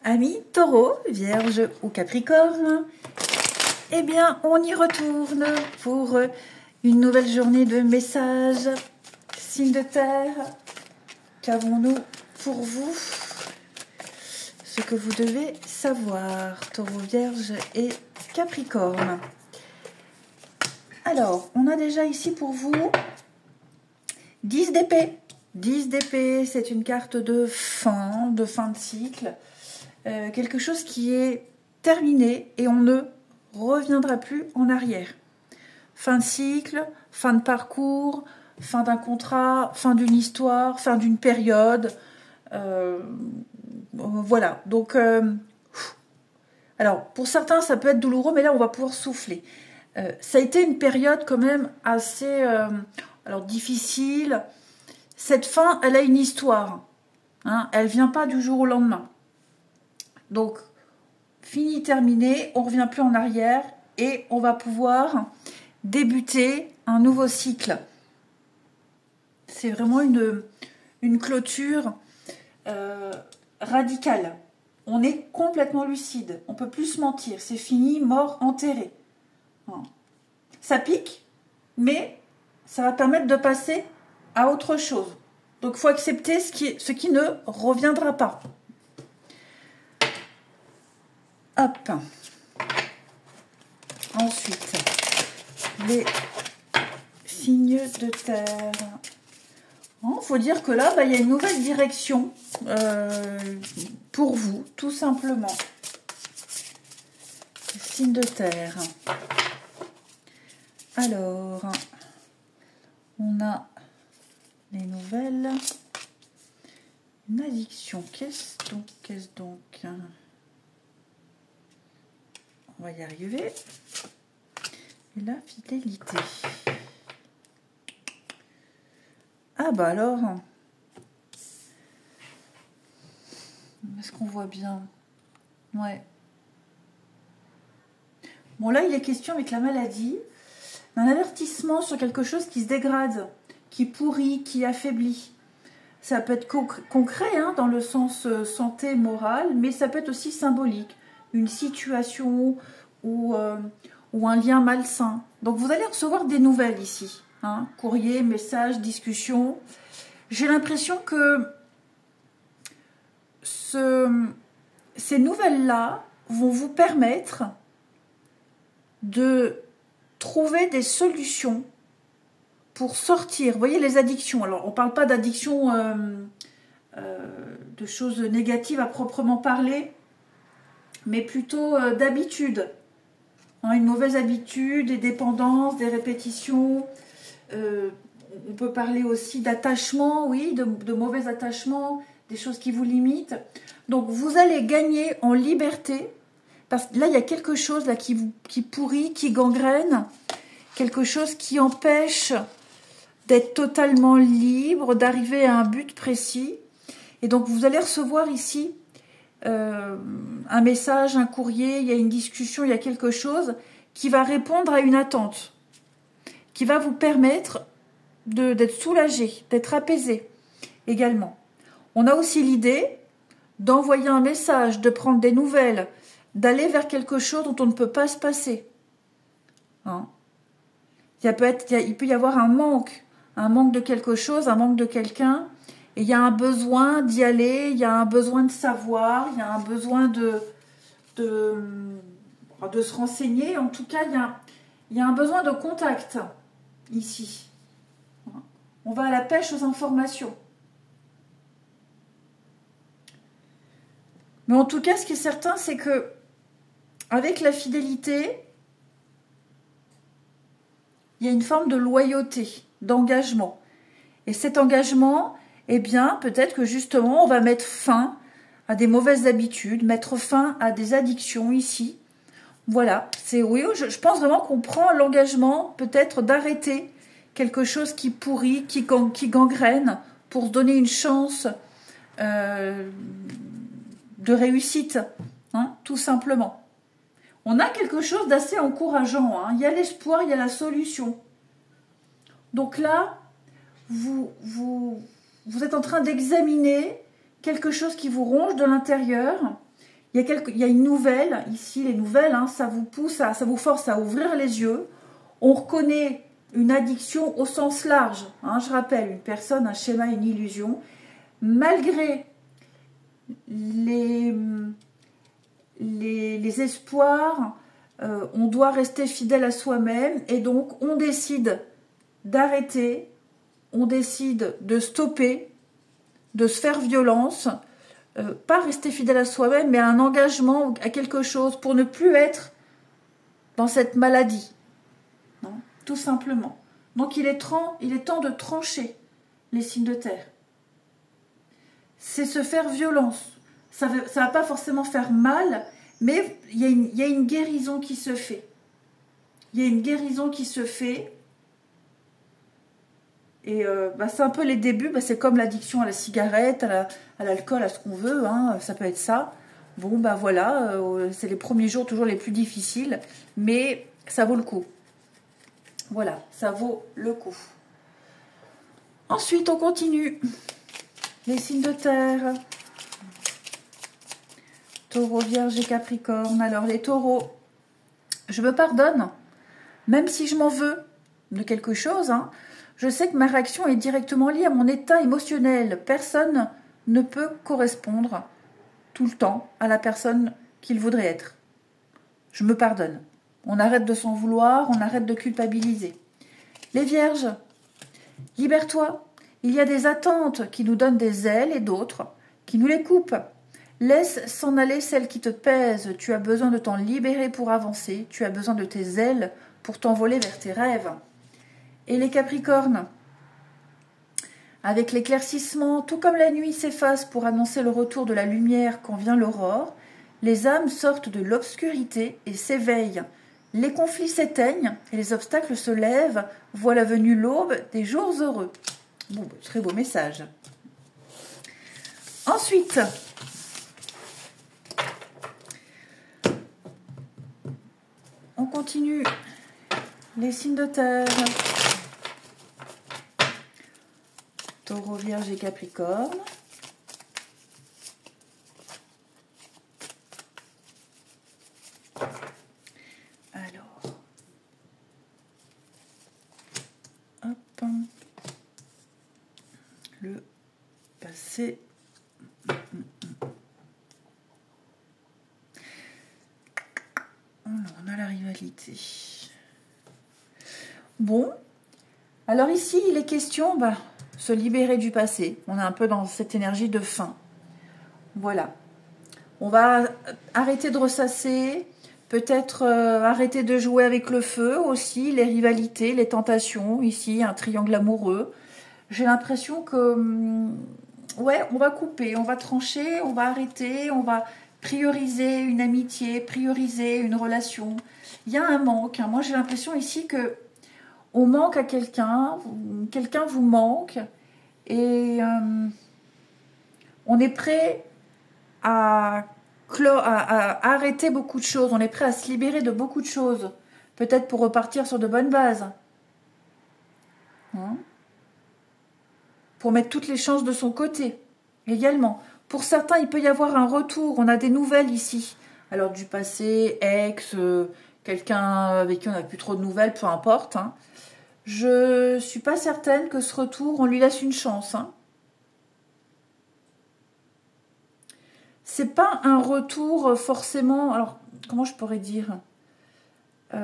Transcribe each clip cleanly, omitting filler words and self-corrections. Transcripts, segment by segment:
Amis Taureau, Vierge ou Capricorne, eh bien, on y retourne pour une nouvelle journée de messages. Signe de terre, qu'avons-nous pour vous? Ce que vous devez savoir, Taureau, Vierge et Capricorne. Alors, on a déjà ici pour vous 10 d'épée. 10 d'épée, c'est une carte de fin de cycle. Quelque chose qui est terminé et on ne reviendra plus en arrière. Fin de cycle, fin de parcours, fin d'un contrat, fin d'une histoire, fin d'une période. Voilà, donc alors pour certains ça peut être douloureux, mais là on va pouvoir souffler. Ça a été une période quand même assez difficile. Cette fin, elle a une histoire, hein, elle vient pas du jour au lendemain. Donc, fini, terminé, on ne revient plus en arrière et on va pouvoir débuter un nouveau cycle. C'est vraiment une clôture radicale. On est complètement lucide, on ne peut plus se mentir. C'est fini, mort, enterré. Ça pique, mais ça va permettre de passer à autre chose. Donc, il faut accepter ce qui ne reviendra pas. Hop. Ensuite, les signes de terre. Il faut dire que là, il y a une nouvelle direction pour vous, tout simplement. Les signes de terre. Alors, on a les nouvelles. Une addiction. Qu'est-ce donc On va y arriver. Et la fidélité. Ah bah alors. Est-ce qu'on voit bien? Ouais. Bon là, il est question avec la maladie d'un avertissement sur quelque chose qui se dégrade, qui pourrit, qui affaiblit. Ça peut être concret hein, dans le sens santé morale, mais ça peut être aussi symbolique. Une situation ou un lien malsain. Donc vous allez recevoir des nouvelles ici. Hein, courrier, message, discussion. J'ai l'impression que ces nouvelles-là vont vous permettre de trouver des solutions pour sortir. Vous voyez les addictions. Alors on ne parle pas d'addiction de choses négatives à proprement parler, mais plutôt d'habitude. Hein, une mauvaise habitude, des dépendances, des répétitions. On peut parler aussi d'attachement, oui, de mauvais attachements, des choses qui vous limitent. Donc vous allez gagner en liberté, parce que là il y a quelque chose là, qui pourrit, qui gangrène, quelque chose qui empêche d'être totalement libre, d'arriver à un but précis. Et donc vous allez recevoir ici un message, un courrier, il y a une discussion, il y a quelque chose qui va répondre à une attente, qui va vous permettre d'être soulagé, d'être apaisé également. On a aussi l'idée d'envoyer un message, de prendre des nouvelles, d'aller vers quelque chose dont on ne peut pas se passer. Hein? Il peut y avoir un manque de quelque chose, un manque de quelqu'un, et il y a un besoin d'y aller, il y a un besoin de savoir, il y a un besoin de se renseigner. En tout cas, il y a un besoin de contact ici. On va à la pêche aux informations. Mais en tout cas, ce qui est certain, c'est que avec la fidélité, il y a une forme de loyauté, d'engagement. Et cet engagement, eh bien, peut-être que justement, on va mettre fin à des mauvaises habitudes, mettre fin à des addictions ici. Voilà, je pense vraiment qu'on prend l'engagement peut-être d'arrêter quelque chose qui pourrit, qui gangrène, pour se donner une chance de réussite, hein, tout simplement. On a quelque chose d'assez encourageant, hein. Il y a l'espoir, il y a la solution. Donc là, vous êtes en train d'examiner quelque chose qui vous ronge de l'intérieur, il y a une nouvelle, ici les nouvelles, hein, ça vous pousse, ça vous force à ouvrir les yeux. On reconnaît une addiction au sens large, hein, je rappelle, une personne, un schéma, une illusion. Malgré les espoirs, on doit rester fidèle à soi-même et donc on décide d'arrêter, on décide de stopper, de se faire violence, pas rester fidèle à soi-même, mais à un engagement, à quelque chose pour ne plus être dans cette maladie, hein, tout simplement. Donc il est temps de trancher les signes de terre. C'est se faire violence. Ça va pas forcément faire mal, mais il y a une guérison qui se fait. Il y a une guérison qui se fait. Et c'est un peu les débuts, c'est comme l'addiction à la cigarette, à l'alcool, à ce qu'on veut, hein, ça peut être ça. Bon, voilà, c'est les premiers jours toujours les plus difficiles, mais ça vaut le coup. Voilà, ça vaut le coup. Ensuite, on continue. Les signes de terre. Taureau, Vierge et Capricorne. Alors, les taureaux, je me pardonne, même si je m'en veux de quelque chose, hein. Je sais que ma réaction est directement liée à mon état émotionnel. Personne ne peut correspondre tout le temps à la personne qu'il voudrait être. Je me pardonne. On arrête de s'en vouloir, on arrête de culpabiliser. Les Vierges, libère-toi. Il y a des attentes qui nous donnent des ailes et d'autres qui nous les coupent. Laisse s'en aller celles qui te pèsent. Tu as besoin de t'en libérer pour avancer. Tu as besoin de tes ailes pour t'envoler vers tes rêves. Et les Capricornes, avec l'éclaircissement, tout comme la nuit s'efface pour annoncer le retour de la lumière quand vient l'aurore, les âmes sortent de l'obscurité et s'éveillent. Les conflits s'éteignent et les obstacles se lèvent. Voilà venue l'aube des jours heureux. Bon, très beau message. Ensuite, on continue. Les signes de terre. Taureau, Vierge et Capricorne. Alors, hop, le passé. Alors, on a la rivalité. Bon, alors ici, il est question, se libérer du passé. On est un peu dans cette énergie de fin. Voilà. On va arrêter de ressasser, peut-être arrêter de jouer avec le feu aussi, les rivalités, les tentations. Ici, un triangle amoureux. J'ai l'impression que, on va couper, on va trancher, on va arrêter, on va prioriser une amitié, prioriser une relation. Il y a un manque. Hein. Moi, j'ai l'impression ici que on manque à quelqu'un, quelqu'un vous manque, et on est prêt à arrêter beaucoup de choses, on est prêt à se libérer de beaucoup de choses, peut-être pour repartir sur de bonnes bases, hein, pour mettre toutes les chances de son côté, également. Pour certains, il peut y avoir un retour, on a des nouvelles ici, alors du passé, ex, quelqu'un avec qui on n'a plus trop de nouvelles, peu importe, hein. Je suis pas certaine que ce retour, on lui laisse une chance. Hein. C'est pas un retour forcément... Alors, comment je pourrais dire Ouais,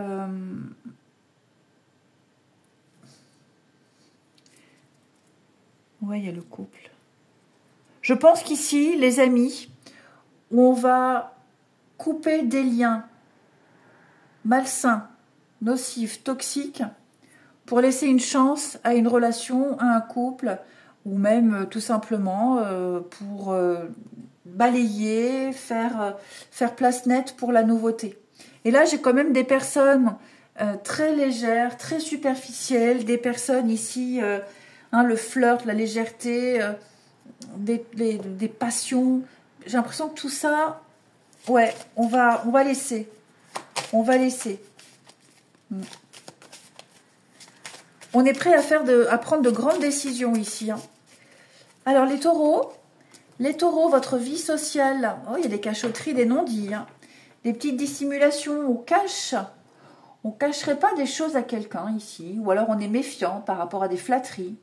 il y a le couple. Je pense qu'ici, les amis, on va couper des liens malsains, nocifs, toxiques, pour laisser une chance à une relation, à un couple, ou même tout simplement pour balayer, faire place nette pour la nouveauté. Et là, j'ai quand même des personnes très légères, très superficielles, des personnes ici, le flirt, la légèreté, des passions. J'ai l'impression que tout ça, on va laisser. On va laisser. On est prêt à prendre de grandes décisions ici. Hein. Alors, les taureaux, Les taureaux, votre vie sociale. Oh, il y a des cachotteries, des non-dits. Hein. Des petites dissimulations, on cache. On ne cacherait pas des choses à quelqu'un ici. Ou alors on est méfiant par rapport à des flatteries.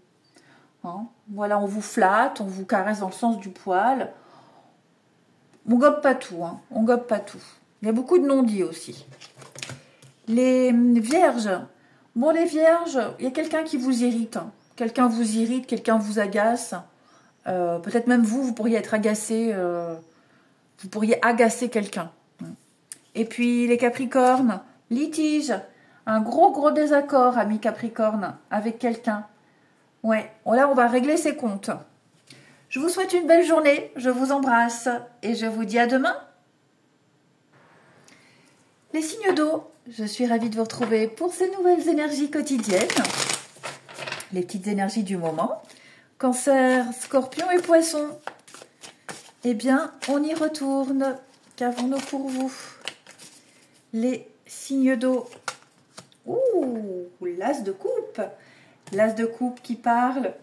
Hein. Voilà, on vous flatte, on vous caresse dans le sens du poil. On gobe pas tout. Hein. On gobe pas tout. Il y a beaucoup de non-dits aussi. Les vierges. Bon, les vierges, il y a quelqu'un qui vous irrite. Hein. Quelqu'un vous irrite, quelqu'un vous agace. Peut-être même vous pourriez être agacé, vous pourriez agacer quelqu'un. Et puis les Capricornes, litige, un gros désaccord, ami Capricorne, avec quelqu'un. Ouais, là on va régler ses comptes. Je vous souhaite une belle journée, je vous embrasse et je vous dis à demain. Les signes d'eau, je suis ravie de vous retrouver pour ces nouvelles énergies quotidiennes, les petites énergies du moment. Cancer, Scorpion et Poisson. Eh bien, on y retourne. Qu'avons-nous pour vous? Les signes d'eau. Ouh, l'as de coupe. L'as de coupe qui parle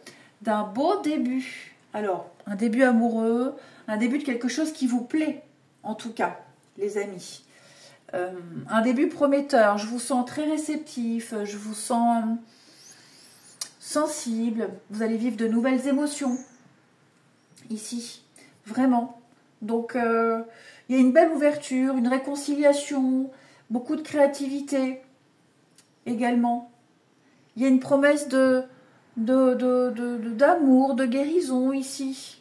d'un beau début. Alors, un début amoureux, un début de quelque chose qui vous plaît, en tout cas, les amis. Un début prometteur. Je vous sens très réceptif, je vous sens sensible, vous allez vivre de nouvelles émotions ici, vraiment. Donc, il y a une belle ouverture, une réconciliation, beaucoup de créativité également. Il y a une promesse d'amour, de guérison ici.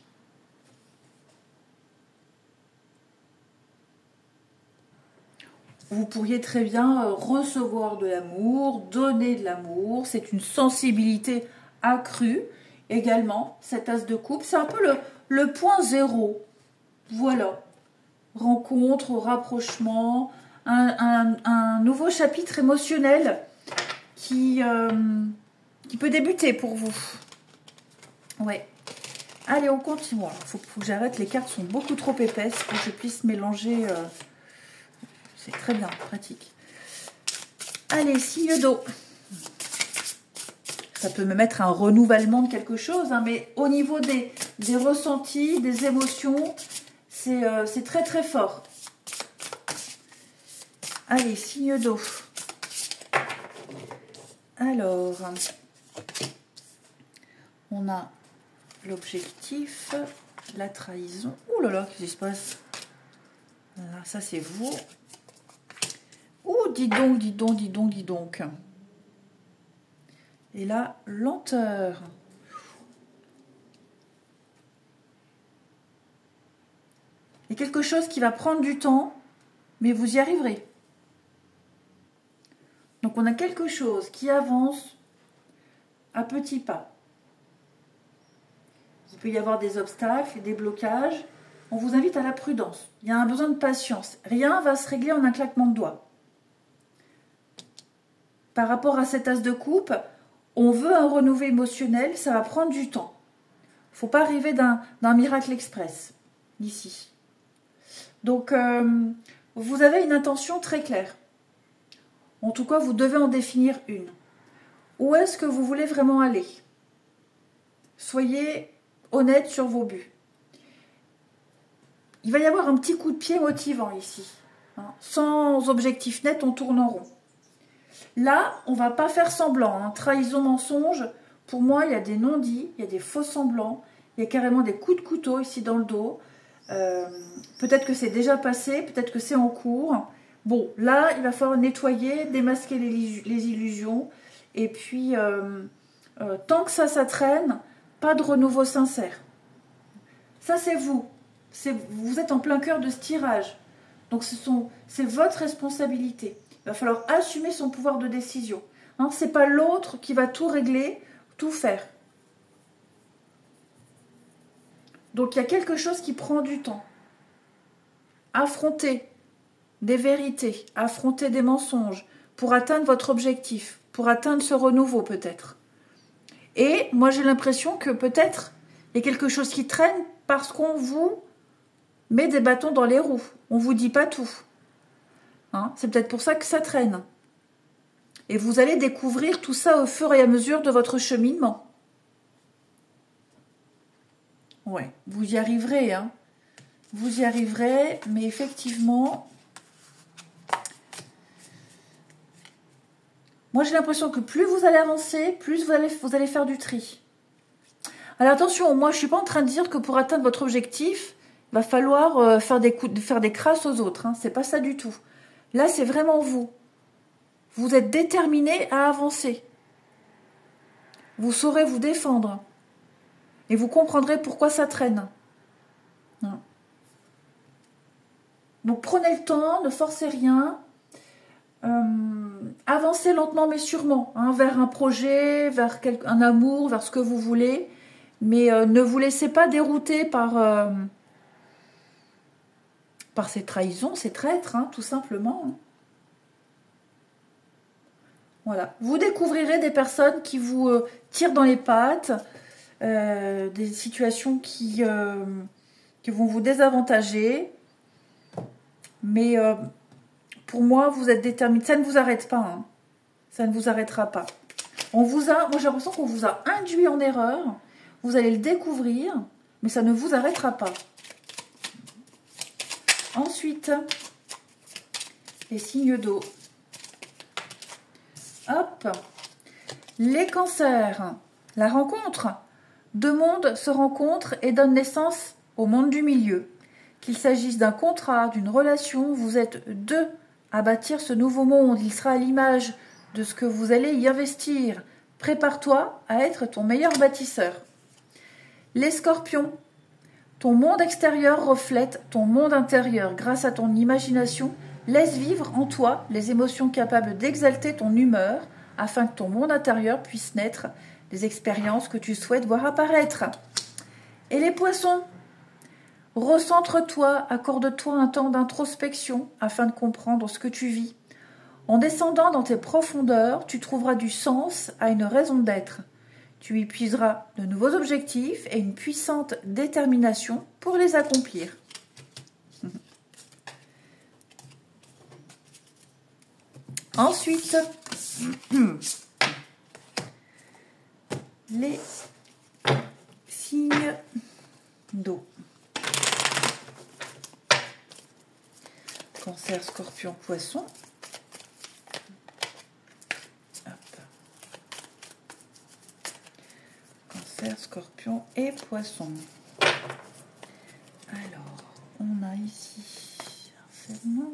Vous pourriez très bien recevoir de l'amour, donner de l'amour. C'est une sensibilité accrue également, cet as de coupe. C'est un peu le point zéro. Voilà. Rencontre, rapprochement, un nouveau chapitre émotionnel qui peut débuter pour vous. Ouais. Allez, on continue. Il faut que j'arrête. Les cartes sont beaucoup trop épaisses pour que je puisse mélanger... C'est très bien, pratique. Allez, signe d'eau. Ça peut me mettre un renouvellement de quelque chose, hein, mais au niveau des ressentis, des émotions, c'est très très fort. Allez, signe d'eau. Alors, on a l'objectif, la trahison. Ouh là là, qu'est-ce qui se passe? Voilà, ça c'est vous. Ouh, dis donc, dis donc, dis donc, dis donc. Et là, lenteur. Il y a quelque chose qui va prendre du temps, mais vous y arriverez. Donc on a quelque chose qui avance à petits pas. Il peut y avoir des obstacles, des blocages. On vous invite à la prudence. Il y a un besoin de patience. Rien ne va se régler en un claquement de doigts. Par rapport à cet as de coupe, on veut un renouveau émotionnel, ça va prendre du temps. Il ne faut pas arriver d'un miracle express, ici. Donc, vous avez une intention très claire. En tout cas, vous devez en définir une. Où est-ce que vous voulez vraiment aller? Soyez honnête sur vos buts. Il va y avoir un petit coup de pied motivant ici. Hein. Sans objectif net, on tourne en rond. Là, on ne va pas faire semblant. Hein. Trahison, mensonge, pour moi, il y a des non-dits, il y a des faux semblants, il y a carrément des coups de couteau ici dans le dos. Peut-être que c'est déjà passé, peut-être que c'est en cours. Bon, là, il va falloir nettoyer, démasquer les illusions. Et puis, tant que ça traîne, pas de renouveau sincère. Ça, c'est vous. Vous êtes en plein cœur de ce tirage. Donc, c'est votre responsabilité. Il va falloir assumer son pouvoir de décision. Hein, ce n'est pas l'autre qui va tout régler, tout faire. Donc, il y a quelque chose qui prend du temps. Affronter des vérités, affronter des mensonges pour atteindre votre objectif, pour atteindre ce renouveau peut-être. Et moi, j'ai l'impression que peut-être il y a quelque chose qui traîne parce qu'on vous met des bâtons dans les roues. On ne vous dit pas tout. Hein, c'est peut-être pour ça que ça traîne. Et vous allez découvrir tout ça au fur et à mesure de votre cheminement. Ouais, vous y arriverez, hein. Vous y arriverez, mais effectivement, moi j'ai l'impression que plus vous allez avancer, plus vous allez faire du tri. Alors attention, moi je ne suis pas en train de dire que pour atteindre votre objectif, il va falloir faire des crasses aux autres. Hein. C'est pas ça du tout. Là, c'est vraiment vous. Vous êtes déterminé à avancer. Vous saurez vous défendre. Et vous comprendrez pourquoi ça traîne. Hein. Donc prenez le temps, ne forcez rien. Avancez lentement mais sûrement, hein, vers un projet, vers un amour, vers ce que vous voulez. Mais ne vous laissez pas dérouter par ces trahisons, ces traîtres, hein, tout simplement. Hein. Voilà. Vous découvrirez des personnes qui vous tirent dans les pattes, des situations qui vont vous désavantager. Mais pour moi, vous êtes déterminé. Ça ne vous arrête pas. Hein. Ça ne vous arrêtera pas. Moi, j'ai l'impression qu'on vous a induit en erreur. Vous allez le découvrir, mais ça ne vous arrêtera pas. Ensuite, les signes d'eau. Hop. Les cancers. La rencontre. Deux mondes se rencontrent et donnent naissance au monde du milieu. Qu'il s'agisse d'un contrat, d'une relation, vous êtes deux à bâtir ce nouveau monde. Il sera à l'image de ce que vous allez y investir. Prépare-toi à être ton meilleur bâtisseur. Les scorpions. Ton monde extérieur reflète ton monde intérieur. Grâce à ton imagination, laisse vivre en toi les émotions capables d'exalter ton humeur afin que ton monde intérieur puisse naître des expériences que tu souhaites voir apparaître. Et les poissons. Recentre-toi, accorde-toi un temps d'introspection afin de comprendre ce que tu vis. En descendant dans tes profondeurs, tu trouveras du sens à une raison d'être. Tu y puiseras de nouveaux objectifs et une puissante détermination pour les accomplir. Ensuite, les signes d'eau. Cancer, Scorpion, Poisson. Cancer, Scorpion et Poisson. Alors, on a ici un segment.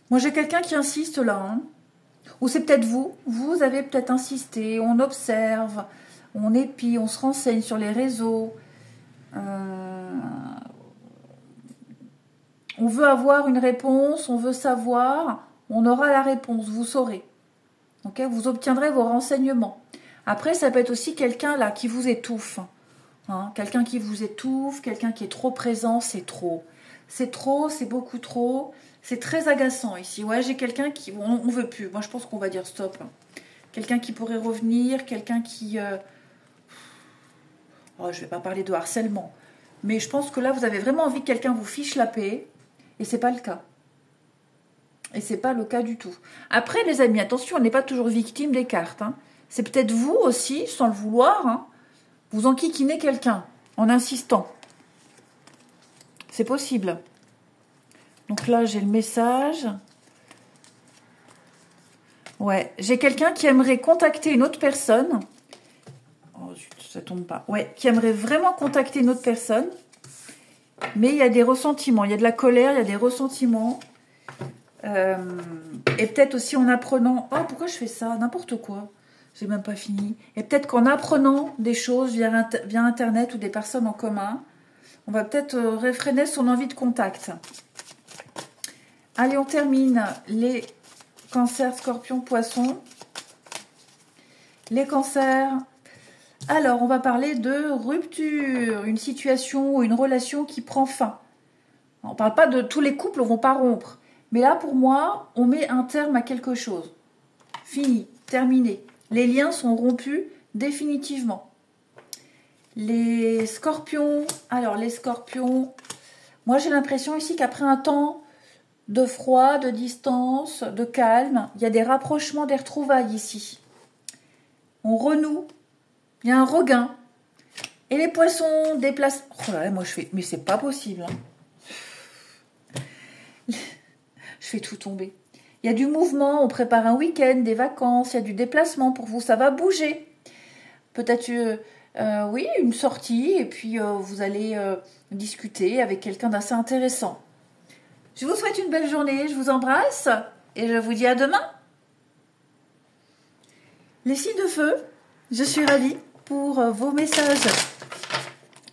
Moi, j'ai quelqu'un qui insiste là. Hein. Ou c'est peut-être vous. Vous avez peut-être insisté. On observe, on épie, on se renseigne sur les réseaux. On veut avoir une réponse, on veut savoir. On aura la réponse, vous saurez. Okay, vous obtiendrez vos renseignements. Après, ça peut être aussi quelqu'un là qui vous étouffe. Hein, quelqu'un qui vous étouffe, quelqu'un qui est trop présent, c'est trop. C'est trop, c'est beaucoup trop. C'est très agaçant ici. Ouais, j'ai quelqu'un qui... On veut plus. Moi, je pense qu'on va dire stop. Quelqu'un qui pourrait revenir, quelqu'un qui... Oh, je vais pas parler de harcèlement. Mais je pense que là, vous avez vraiment envie que quelqu'un vous fiche la paix. Et c'est pas le cas. Et c'est pas le cas du tout. Après, les amis, attention, on n'est pas toujours victime des cartes. Hein. C'est peut-être vous aussi, sans le vouloir, hein, vous enquiquinez quelqu'un en insistant. C'est possible. Donc là, j'ai le message. Ouais, j'ai quelqu'un qui aimerait contacter une autre personne. Oh zut, ça tombe pas. Ouais, qui aimerait vraiment contacter une autre personne. Mais il y a des ressentiments, il y a de la colère, il y a des ressentiments. Et peut-être aussi en apprenant... Oh, pourquoi je fais ça? N'importe quoi. J'ai même pas fini. Et peut-être qu'en apprenant des choses via Internet ou des personnes en commun, on va peut-être réfréner son envie de contact. Allez, on termine les cancers, scorpions, poissons. Les cancers. Alors, on va parler de rupture, une situation ou une relation qui prend fin. On ne parle pas de tous les couples ne vont pas rompre. Mais là, pour moi, on met un terme à quelque chose. Fini, terminé. Les liens sont rompus définitivement. Les scorpions. Alors, les scorpions, moi j'ai l'impression ici qu'après un temps de froid, de distance, de calme. Il y a des rapprochements, des retrouvailles ici. On renoue. Il y a un regain. Et les poissons déplacent... Oh là là, moi je fais... Mais c'est pas possible. Hein. Je fais tout tomber. Il y a du mouvement, on prépare un week-end, des vacances, il y a du déplacement pour vous, ça va bouger. Peut-être, oui, une sortie, et puis vous allez discuter avec quelqu'un d'assez intéressant. Je vous souhaite une belle journée, je vous embrasse, et je vous dis à demain. Les signes de feu, je suis ravie pour vos messages,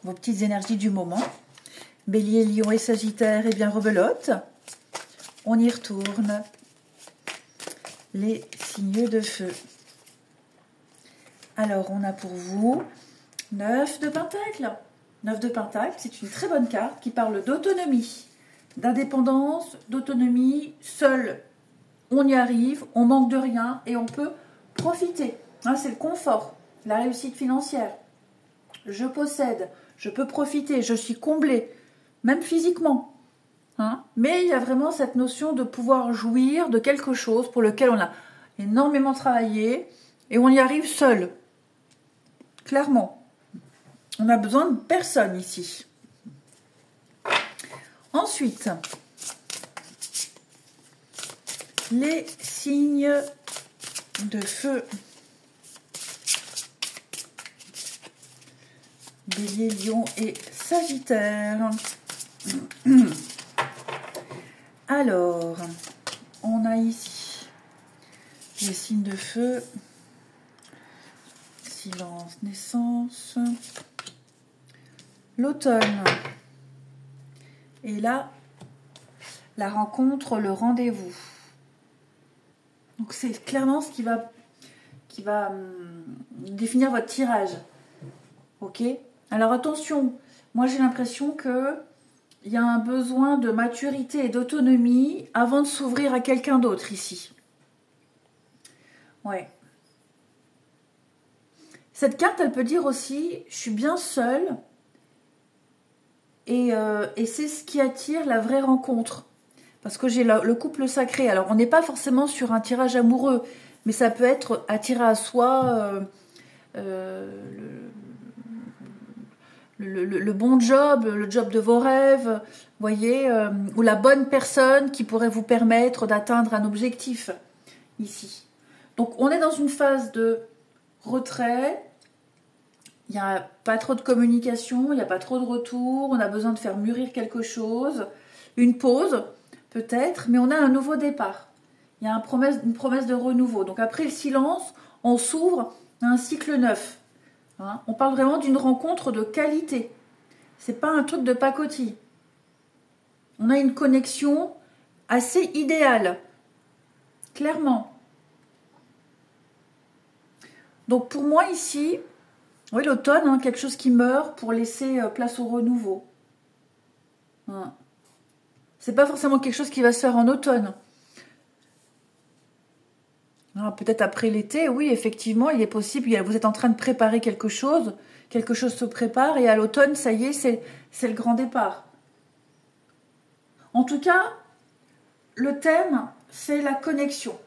vos petites énergies du moment. Bélier, Lion et Sagittaire, et bien rebelote. On y retourne. Les signes de feu. Alors, on a pour vous 9 de Pentacle. 9 de Pentacle, c'est une très bonne carte qui parle d'autonomie, d'indépendance, d'autonomie. Seul, on y arrive, on manque de rien et on peut profiter. Hein, c'est le confort, la réussite financière. Je possède, je peux profiter, je suis comblée, même physiquement. Hein, mais il y a vraiment cette notion de pouvoir jouir de quelque chose pour lequel on a énormément travaillé et on y arrive seul. Clairement. On a besoin de personne ici. Ensuite, les signes de feu. Bélier, Lion et Sagittaire. Alors, on a ici les signes de feu, silence, naissance, l'automne, et là, la rencontre, le rendez-vous. Donc c'est clairement ce qui va définir votre tirage. Ok ? Alors attention, moi j'ai l'impression que il y a un besoin de maturité et d'autonomie avant de s'ouvrir à quelqu'un d'autre ici. Ouais. Cette carte, elle peut dire aussi, je suis bien seule et c'est ce qui attire la vraie rencontre. Parce que j'ai le couple sacré. Alors, on n'est pas forcément sur un tirage amoureux, mais ça peut être attiré à soi, le bon job, le job de vos rêves, voyez, ou la bonne personne qui pourrait vous permettre d'atteindre un objectif ici. Donc on est dans une phase de retrait, il n'y a pas trop de communication, il n'y a pas trop de retour, on a besoin de faire mûrir quelque chose, une pause peut-être, mais on a un nouveau départ. Il y a une promesse de renouveau. Donc après le silence, on s'ouvre à un cycle neuf. Hein, on parle vraiment d'une rencontre de qualité. C'est pas un truc de pacotille. On a une connexion assez idéale. Clairement. Donc pour moi ici, oui l'automne, hein, quelque chose qui meurt pour laisser place au renouveau. Hein. C'est pas forcément quelque chose qui va se faire en automne. Peut-être après l'été, oui, effectivement, il est possible, vous êtes en train de préparer quelque chose se prépare, et à l'automne, ça y est, c'est le grand départ. En tout cas, le thème, c'est la connexion.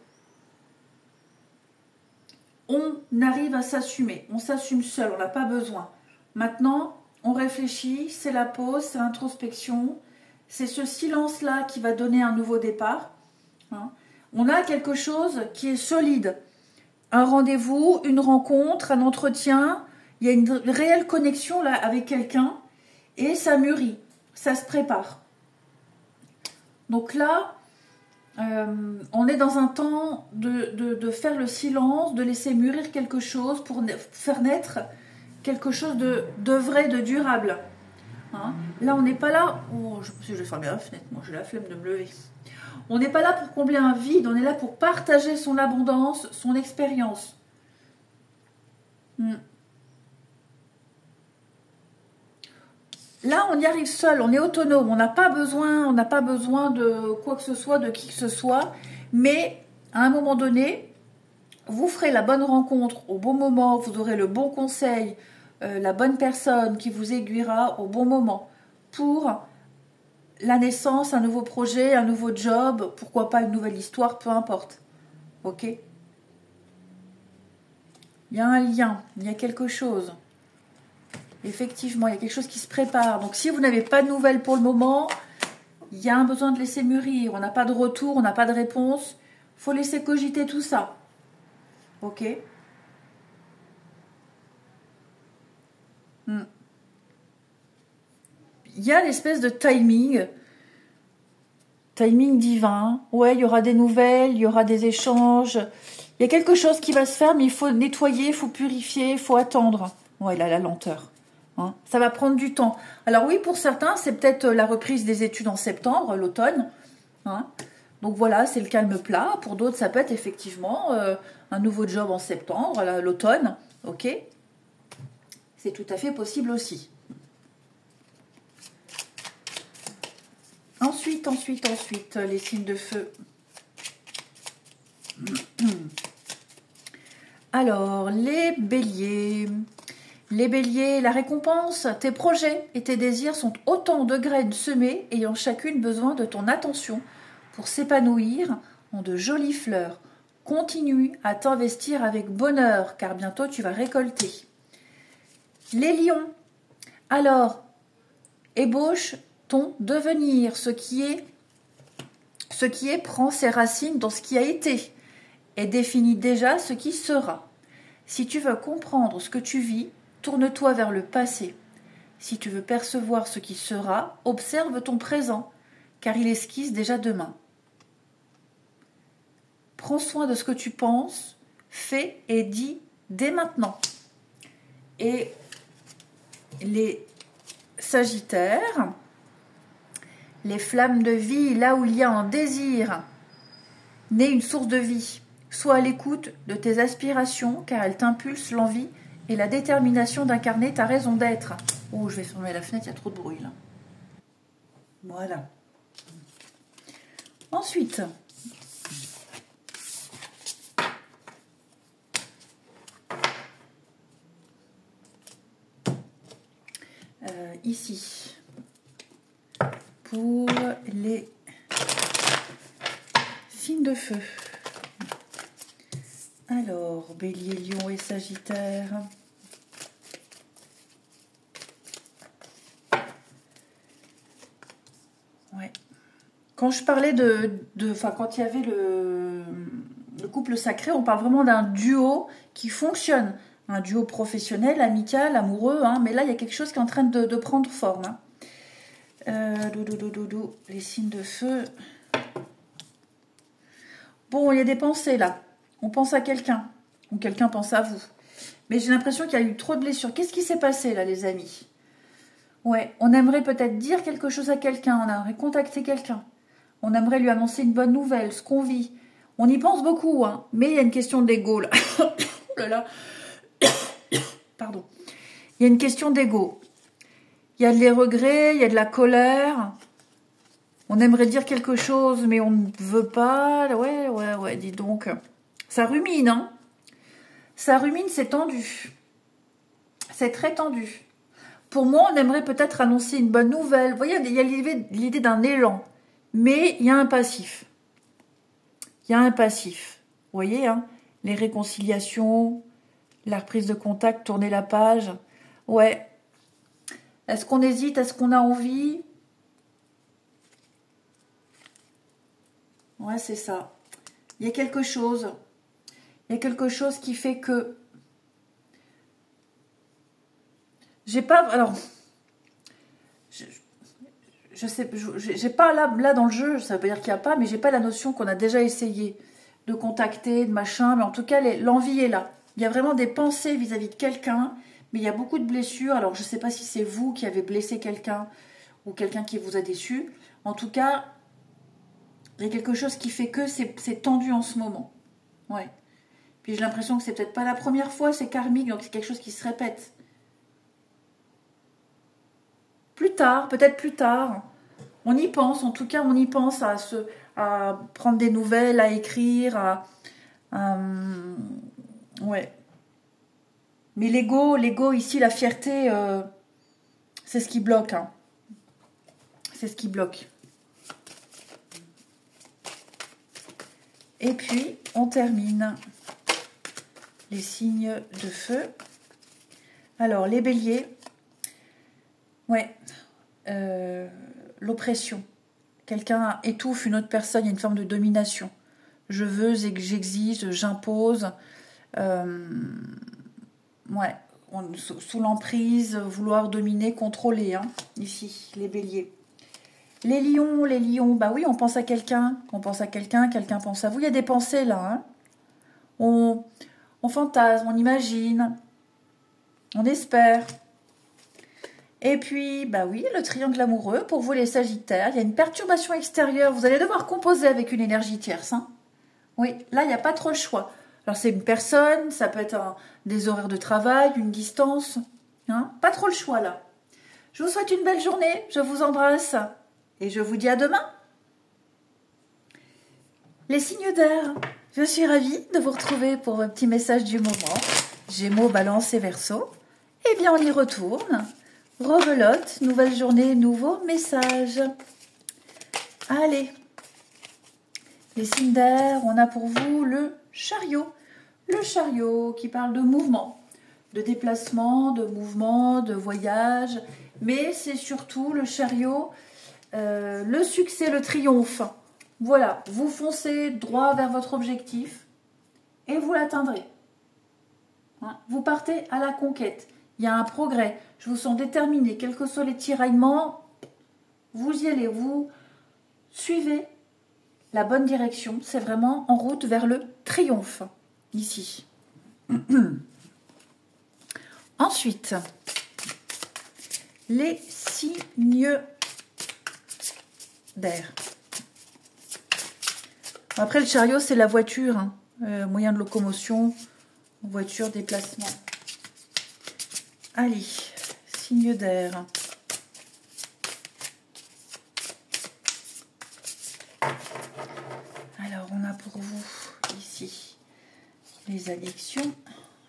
On arrive à s'assumer, on s'assume seul, on n'a pas besoin. Maintenant, on réfléchit, c'est la pause, c'est l'introspection, c'est ce silence-là qui va donner un nouveau départ. Hein. On a quelque chose qui est solide. Un rendez-vous, une rencontre, un entretien. Il y a une réelle connexion là avec quelqu'un et ça mûrit, ça se prépare. Donc là, on est dans un temps de faire le silence, de laisser mûrir quelque chose pour faire naître quelque chose de vrai, de durable. Hein. Là, on n'est pas là... Oh, je vais fermer la fenêtre, moi j'ai la flemme de me lever. On n'est pas là pour combler un vide, on est là pour partager son abondance, son expérience. Là, on y arrive seul, on est autonome, on n'a pas besoin de quoi que ce soit, de qui que ce soit, mais à un moment donné, vous ferez la bonne rencontre au bon moment, vous aurez le bon conseil, la bonne personne qui vous aiguillera au bon moment pour la naissance, un nouveau projet, un nouveau job, pourquoi pas une nouvelle histoire, peu importe. Ok? Il y a un lien, il y a quelque chose. Effectivement, il y a quelque chose qui se prépare. Donc si vous n'avez pas de nouvelles pour le moment, il y a un besoin de laisser mûrir. On n'a pas de retour, on n'a pas de réponse. Il faut laisser cogiter tout ça. Ok? Il y a l'espèce de timing divin. Ouais, il y aura des nouvelles, il y aura des échanges. Il y a quelque chose qui va se faire, mais il faut nettoyer, il faut purifier, il faut attendre. Ouais, là, la lenteur. Hein. Ça va prendre du temps. Alors oui, pour certains, c'est peut-être la reprise des études en septembre, l'automne. Hein. Donc voilà, c'est le calme plat. Pour d'autres, ça peut être effectivement un nouveau job en septembre, l'automne. Ok? C'est tout à fait possible aussi. Ensuite, les signes de feu. Alors, les béliers. Les béliers, la récompense, tes projets et tes désirs sont autant de graines semées ayant chacune besoin de ton attention pour s'épanouir en de jolies fleurs. Continue à t'investir avec bonheur car bientôt tu vas récolter. Les lions. Alors, ébauche ton devenir, ce qui est prend ses racines dans ce qui a été et définit déjà ce qui sera. Si tu veux comprendre ce que tu vis, tourne-toi vers le passé. Si tu veux percevoir ce qui sera, observe ton présent, car il esquisse déjà demain. Prends soin de ce que tu penses, fais et dis dès maintenant. Et les Sagittaires, les flammes de vie, là où il y a un désir, naît une source de vie. Sois à l'écoute de tes aspirations, car elles t'impulsent l'envie et la détermination d'incarner ta raison d'être. Oh, je vais fermer la fenêtre, il y a trop de bruit là. Voilà. Ensuite, ici, pour les signes de feu. Alors, Bélier, Lion et Sagittaire. Ouais. Quand je parlais quand il y avait le couple sacré, on parle vraiment d'un duo qui fonctionne. Un duo professionnel, amical, amoureux, hein, mais là, il y a quelque chose qui est en train de prendre forme. Hein. Les signes de feu. Bon, il y a des pensées là. On pense à quelqu'un, ou quelqu'un pense à vous. Mais j'ai l'impression qu'il y a eu trop de blessures. Qu'est-ce qui s'est passé là, les amis? Ouais, on aimerait peut-être dire quelque chose à quelqu'un, on aimerait contacter quelqu'un. On aimerait lui annoncer une bonne nouvelle, ce qu'on vit. On y pense beaucoup, hein, mais il y a une question d'ego là. Oh là là. Pardon. Il y a une question d'ego. Il y a des regrets, il y a de la colère. On aimerait dire quelque chose, mais on ne veut pas. Ouais, dis donc. Ça rumine, hein. Ça rumine, c'est tendu. C'est très tendu. Pour moi, on aimerait peut-être annoncer une bonne nouvelle. Vous voyez, il y a l'idée d'un élan. Mais il y a un passif. Il y a un passif. Vous voyez, hein, les réconciliations, la reprise de contact, tourner la page. Ouais. Est-ce qu'on hésite? Est-ce qu'on a envie? Ouais, c'est ça. Il y a quelque chose. Il y a quelque chose qui fait que... J'ai pas... Alors... Je sais, j'ai pas là dans le jeu, ça veut pas dire qu'il n'y a pas, mais j'ai pas la notion qu'on a déjà essayé de contacter, de machin, mais en tout cas, l'envie est là. Il y a vraiment des pensées vis-à-vis de quelqu'un, mais il y a beaucoup de blessures. Alors, je sais pas si c'est vous qui avez blessé quelqu'un ou quelqu'un qui vous a déçu. En tout cas, il y a quelque chose qui fait que c'est tendu en ce moment. Ouais. Puis j'ai l'impression que c'est peut-être pas la première fois, c'est karmique, donc c'est quelque chose qui se répète. Plus tard, peut-être plus tard. On y pense, en tout cas, on y pense à prendre des nouvelles, à écrire, ouais. Mais l'ego ici, la fierté, c'est ce qui bloque. Hein. C'est ce qui bloque. Et puis, on termine les signes de feu. Alors, les béliers, ouais, l'oppression. Quelqu'un étouffe une autre personne, il y a une forme de domination. Je veux, j'exige, j'impose. Ouais, sous l'emprise, vouloir dominer, contrôler, hein, ici, les béliers. Les lions, bah oui, on pense à quelqu'un, quelqu'un pense à vous. Il y a des pensées là, hein. On fantasme, on imagine, on espère. Et puis, bah oui, le triangle amoureux, pour vous les sagittaires, il y a une perturbation extérieure. Vous allez devoir composer avec une énergie tierce, hein. Oui, là, il n'y a pas trop le choix. Alors, c'est une personne, ça peut être des horaires de travail, une distance, hein. Pas trop le choix, là. Je vous souhaite une belle journée, je vous embrasse. Et je vous dis à demain. Les signes d'air, je suis ravie de vous retrouver pour un petit message du moment. Gémeaux, Balance et Verseau. Eh bien, on y retourne. Rebelote, nouvelle journée, nouveau message. Allez. Les signes d'air, on a pour vous le chariot. Le chariot qui parle de mouvement, de déplacement, de mouvement, de voyage. Mais c'est surtout le chariot... le succès, le triomphe. Voilà, vous foncez droit vers votre objectif et vous l'atteindrez. Hein, vous partez à la conquête. Il y a un progrès. Je vous sens déterminé. Quels que soient les tiraillements, vous y allez. Vous suivez la bonne direction. C'est vraiment en route vers le triomphe. Ici. Ensuite, les signes d'air. Après, le chariot, c'est la voiture, hein. Moyen de locomotion, voiture, déplacement. Allez, signe d'air. Alors, on a pour vous ici les addictions,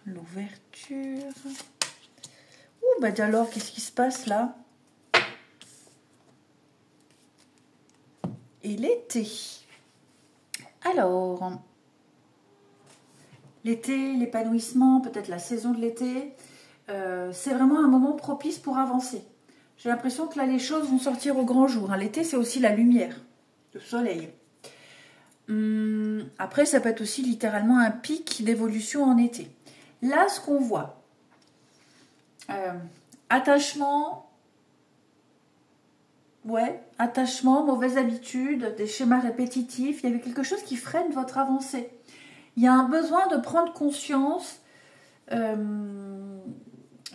l'ouverture. Ouh, bah alors, qu'est-ce qui se passe là? Et l'été. Alors, l'été, l'épanouissement, peut-être la saison de l'été, c'est vraiment un moment propice pour avancer. J'ai l'impression que là, les choses vont sortir au grand jour, hein. L'été, c'est aussi la lumière, le soleil. Après, ça peut être aussi littéralement un pic d'évolution en été. Là, ce qu'on voit, attachement... Ouais, attachement, mauvaise habitude, des schémas répétitifs. Il y avait quelque chose qui freine votre avancée. Il y a un besoin de prendre conscience.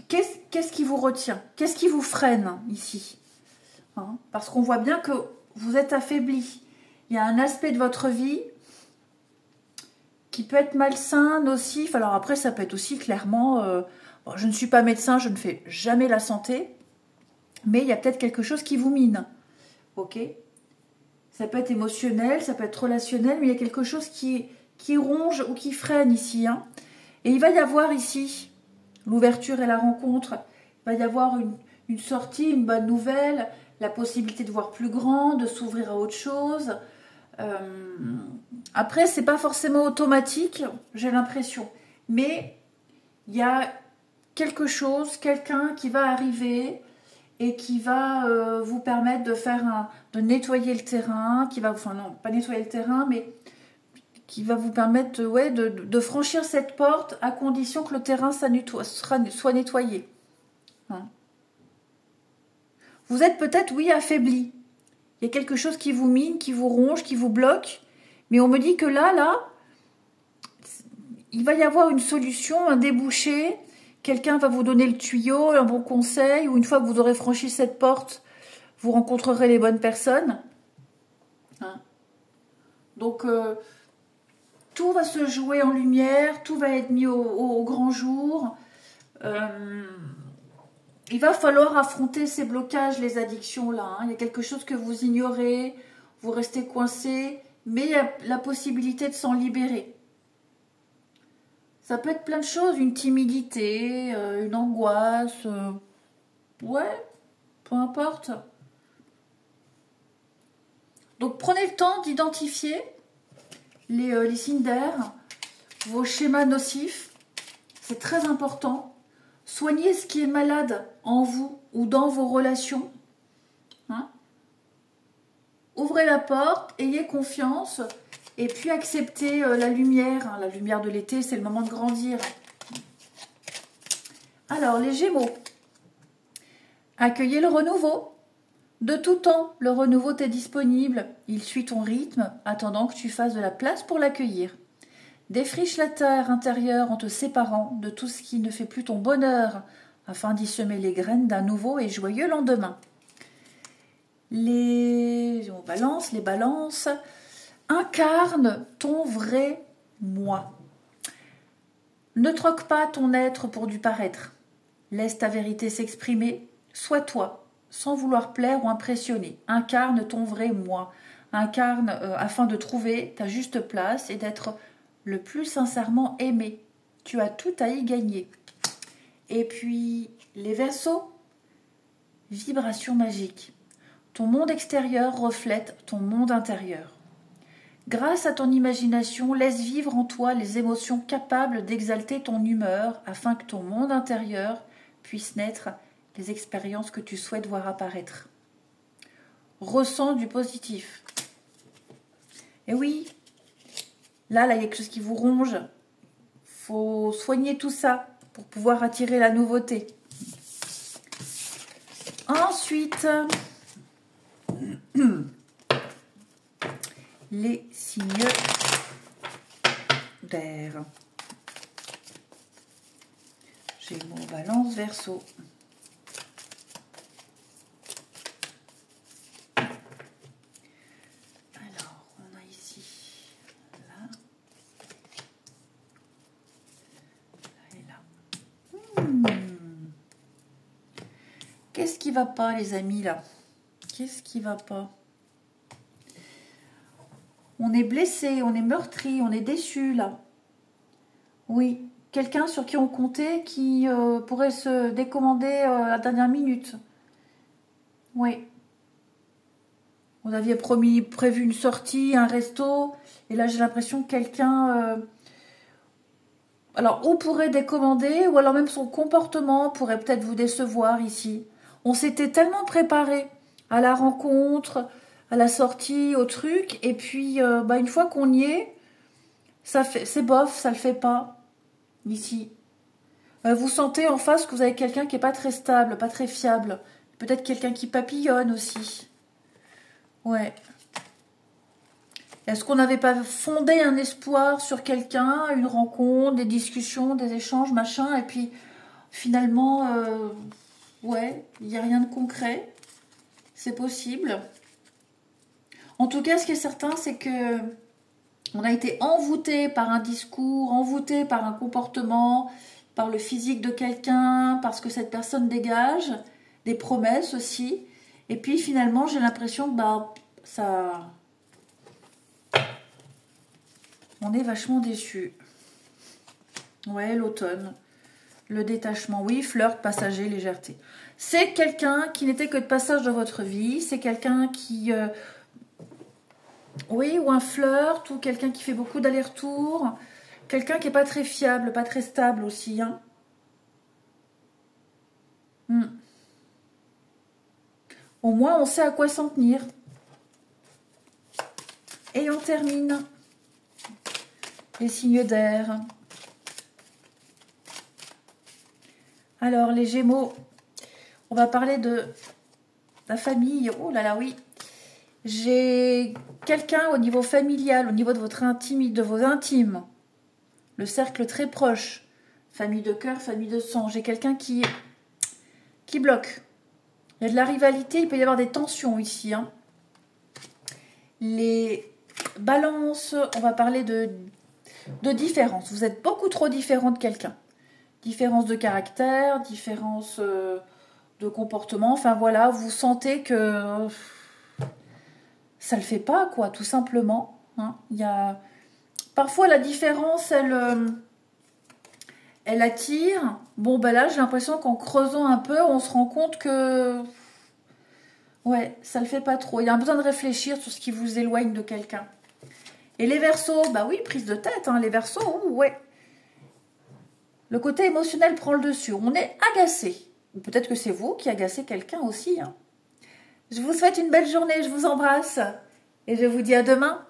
Qu'est-ce qui vous retient? Qu'est-ce qui vous freine ici, hein? Parce qu'on voit bien que vous êtes affaibli. Il y a un aspect de votre vie qui peut être malsain, nocif. Alors après, ça peut être aussi clairement... bon, je ne suis pas médecin, je ne fais jamais la santé. Mais il y a peut-être quelque chose qui vous mine. Ok? Ça peut être émotionnel, ça peut être relationnel, mais il y a quelque chose qui ronge ou qui freine ici, hein. Et il va y avoir ici l'ouverture et la rencontre. Il va y avoir une sortie, une bonne nouvelle, la possibilité de voir plus grand, de s'ouvrir à autre chose. Après, c'est pas forcément automatique, j'ai l'impression. Mais il y a quelque chose, quelqu'un qui va arriver... et qui va vous permettre de nettoyer le terrain, enfin non, pas nettoyer le terrain, mais qui va vous permettre de franchir cette porte à condition que le terrain soit nettoyé. Hein. Vous êtes peut-être, oui, affaibli. Il y a quelque chose qui vous mine, qui vous ronge, qui vous bloque, mais on me dit que là, il va y avoir une solution, un débouché. Quelqu'un va vous donner le tuyau, un bon conseil, ou une fois que vous aurez franchi cette porte, vous rencontrerez les bonnes personnes. Hein. Donc, tout va se jouer en lumière, tout va être mis au grand jour. Il va falloir affronter ces blocages, les addictions là, hein. Il y a quelque chose que vous ignorez, vous restez coincé, mais il y a la possibilité de s'en libérer. Ça peut être plein de choses, une timidité, une angoisse, ouais, peu importe. Donc prenez le temps d'identifier les signes d'air, vos schémas nocifs. C'est très important. Soignez ce qui est malade en vous ou dans vos relations. Hein? Ouvrez la porte, ayez confiance et puis acceptez la lumière. Hein. La lumière de l'été, c'est le moment de grandir. Alors, les Gémeaux. Accueillez le renouveau. De tout temps, le renouveau t'est disponible. Il suit ton rythme, attendant que tu fasses de la place pour l'accueillir. Défriche la terre intérieure en te séparant de tout ce qui ne fait plus ton bonheur, afin d'y semer les graines d'un nouveau et joyeux lendemain. Les balances, incarne ton vrai moi. Ne troque pas ton être pour du paraître. Laisse ta vérité s'exprimer, sois toi, sans vouloir plaire ou impressionner. Incarne ton vrai moi. Incarne afin de trouver ta juste place et d'être le plus sincèrement aimé. Tu as tout à y gagner. Et puis, les Verseaux, vibration magique. Ton monde extérieur reflète ton monde intérieur. Grâce à ton imagination, laisse vivre en toi les émotions capables d'exalter ton humeur afin que ton monde intérieur puisse naître les expériences que tu souhaites voir apparaître. Ressens du positif. Et oui, là, il y a quelque chose qui vous ronge. Faut soigner tout ça pour pouvoir attirer la nouveauté. Ensuite, les signes d'air. Gémeaux, Balance, Verseau. Alors, on a ici, là et là. Qu'est-ce qui va pas, les amis, là? Qu'est-ce qui va pas? On est blessé, on est meurtri, on est déçu, là. Oui, quelqu'un sur qui on comptait qui pourrait se décommander à la dernière minute. Oui. Vous aviez prévu une sortie, un resto, et là j'ai l'impression que quelqu'un... alors, ou pourrait décommander, ou alors même son comportement pourrait peut-être vous décevoir ici. On s'était tellement préparé à la rencontre, à la sortie, au truc, et puis une fois qu'on y est, c'est bof, ça le fait pas, ici. Vous sentez en face que vous avez quelqu'un qui n'est pas très stable, pas très fiable. Peut-être quelqu'un qui papillonne aussi. Ouais. Est-ce qu'on n'avait pas fondé un espoir sur quelqu'un, une rencontre, des discussions, des échanges, machin, et puis finalement, ouais, il n'y a rien de concret. C'est possible. En tout cas, ce qui est certain, c'est que on a été envoûté par un discours, envoûté par un comportement, par le physique de quelqu'un, parce que cette personne dégage, des promesses aussi. Et puis finalement, j'ai l'impression que ça... On est vachement déçus. Ouais, l'automne. Le détachement, oui, flirt, passager, légèreté. C'est quelqu'un qui n'était que de passage dans votre vie. C'est quelqu'un qui... oui, ou un flirt, ou quelqu'un qui fait beaucoup d'allers-retours. Quelqu'un qui n'est pas très fiable, pas très stable aussi. Hein. Au moins, on sait à quoi s'en tenir. Et on termine. Les signes d'air. Alors, les Gémeaux, on va parler de la famille. Oh là là, oui. J'ai quelqu'un au niveau familial, au niveau de votre intimité, de vos intimes. Le cercle très proche. Famille de cœur, famille de sang. J'ai quelqu'un qui bloque. Il y a de la rivalité, il peut y avoir des tensions ici. Hein. Les balances, on va parler de différence. Vous êtes beaucoup trop différent de quelqu'un. Différence de caractère, différence de comportement. Enfin voilà, vous sentez que ça le fait pas, quoi, tout simplement. Hein. Il y a... Parfois, la différence, elle attire. Bon, là, j'ai l'impression qu'en creusant un peu, on se rend compte que... Ouais, ça le fait pas trop. Il y a un besoin de réfléchir sur ce qui vous éloigne de quelqu'un. Et les Verseaux, bah oui, prise de tête, hein, les Verseaux, ouais. Le côté émotionnel prend le dessus. On est agacé. Ou peut-être que c'est vous qui agacez quelqu'un aussi. Hein. Je vous souhaite une belle journée, je vous embrasse. Et je vous dis à demain.